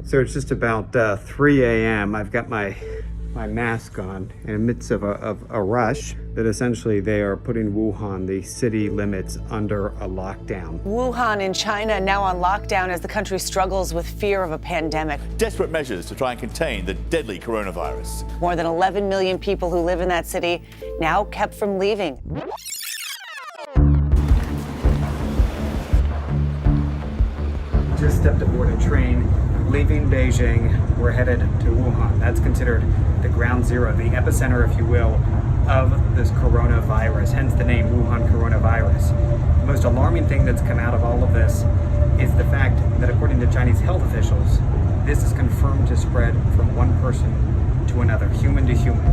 So it's just about 3 a.m. I've got my mask on in the midst of a rush that essentially they are putting Wuhan, the city limits, under a lockdown. Wuhan in China now on lockdown as the country struggles with fear of a pandemic. Desperate measures to try and contain the deadly coronavirus. More than 11 million people who live in that city now kept from leaving. Just stepped aboard a train leaving Beijing. We're headed to Wuhan. That's considered the ground zero, the epicenter, if you will, of this coronavirus, hence the name Wuhan coronavirus. The most alarming thing that's come out of all of this is the fact that according to Chinese health officials, this is confirmed to spread from one person to another, human to human.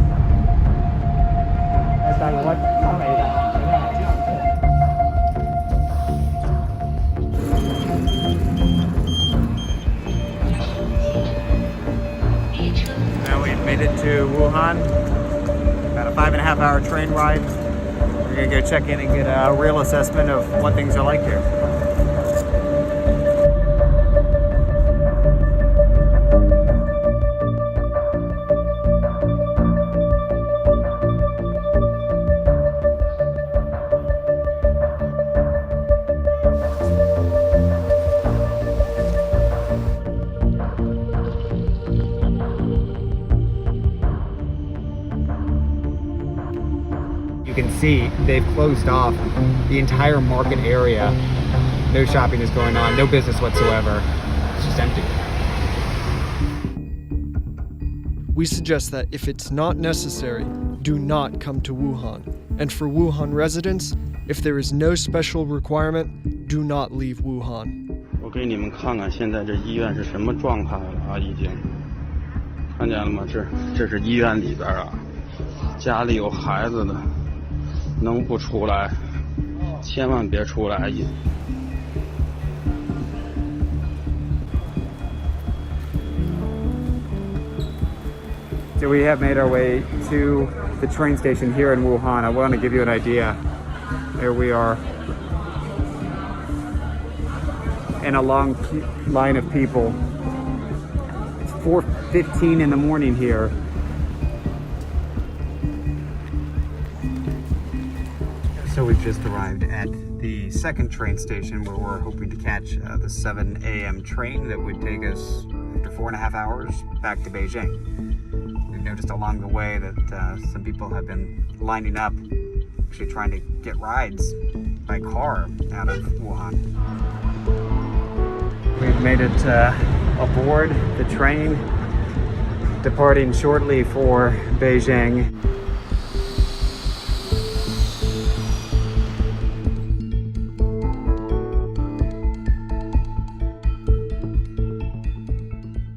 Made it to Wuhan, about a 5.5-hour train ride. We're gonna go check in and get a real assessment of what things are like here. You can see they've closed off the entire market area. No shopping is going on, no business whatsoever. It's just empty. We suggest that if it's not necessary, do not come to Wuhan. And for Wuhan residents, if there is no special requirement, do not leave Wuhan. 我给你们看看现在这医院是什么状态了啊，已经看见了吗？这是医院里边啊，家里有孩子的能不出来千万别出来。 So we have made our way to the train station here in Wuhan. I want to give you an idea. There we are in a long line of people. It's 4:15 in the morning here. So we've just arrived at the second train station where we're hoping to catch the 7 a.m. train that would take us after 4.5 hours back to Beijing. We've noticed along the way that some people have been lining up, actually trying to get rides by car out of Wuhan. We've made it aboard the train, departing shortly for Beijing.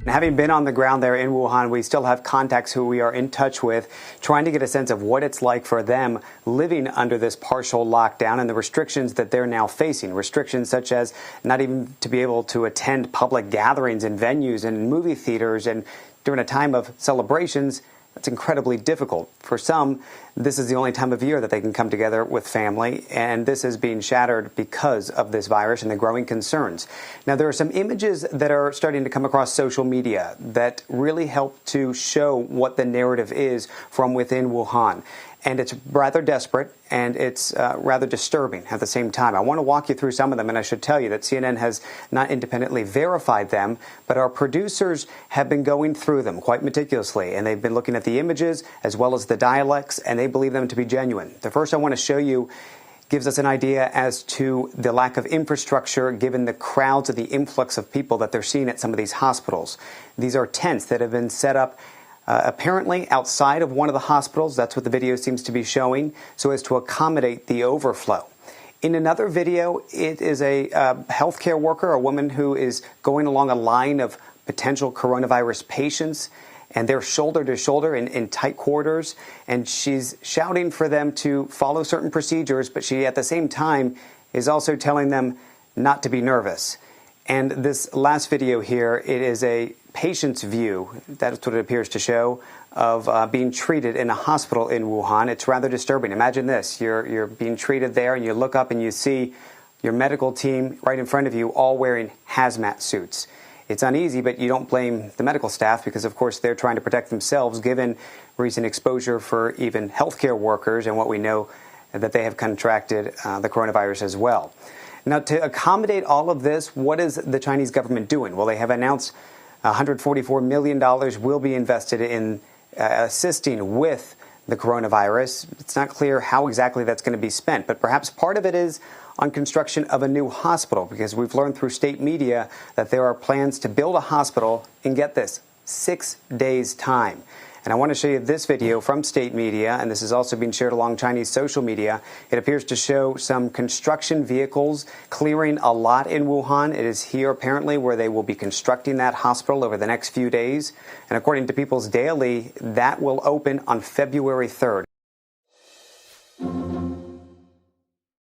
Having been on the ground there in Wuhan, we still have contacts who we are in touch with, trying to get a sense of what it's like for them living under this partial lockdown and the restrictions that they're now facing. Restrictions such as not even to be able to attend public gatherings and venues and movie theaters, and during a time of celebrations, that's incredibly difficult. For some, this is the only time of year that they can come together with family, and this is being shattered because of this virus and the growing concerns. Now, there are some images that are starting to come across social media that really help to show what the narrative is from within Wuhan. And it's rather desperate, and it's rather disturbing at the same time. I want to walk you through some of them, and I should tell you that CNN has not independently verified them, but our producers have been going through them quite meticulously, and they've been looking at the images as well as the dialects, and they believe them to be genuine. The first I want to show you gives us an idea as to the lack of infrastructure given the crowds and the influx of people that they're seeing at some of these hospitals. These are tents that have been set up apparently outside of one of the hospitals. That's what the video seems to be showing, so as to accommodate the overflow. In another video, it is a healthcare worker, a woman who is going along a line of potential coronavirus patients, and they're shoulder to shoulder in tight quarters, and she's shouting for them to follow certain procedures, but she at the same time is also telling them not to be nervous. And this last video here, it is a patient's view, that's what it appears to show, of being treated in a hospital in Wuhan. It's rather disturbing. Imagine this, you're being treated there, and you look up and you see your medical team right in front of you all wearing hazmat suits. It's uneasy, but you don't blame the medical staff because, of course, they're trying to protect themselves given recent exposure for even healthcare workers and what we know that they have contracted the coronavirus as well. Now, to accommodate all of this, what is the Chinese government doing? Well, they have announced $144 million will be invested in assisting with the coronavirus. It's not clear how exactly that's going to be spent, but perhaps part of it is on construction of a new hospital, because we've learned through state media that there are plans to build a hospital in, get this, 6 days' time. And I want to show you this video from state media, and this is also being shared along Chinese social media. It appears to show some construction vehicles clearing a lot in Wuhan. It is here apparently where they will be constructing that hospital over the next few days. And according to People's Daily, that will open on February 3rd.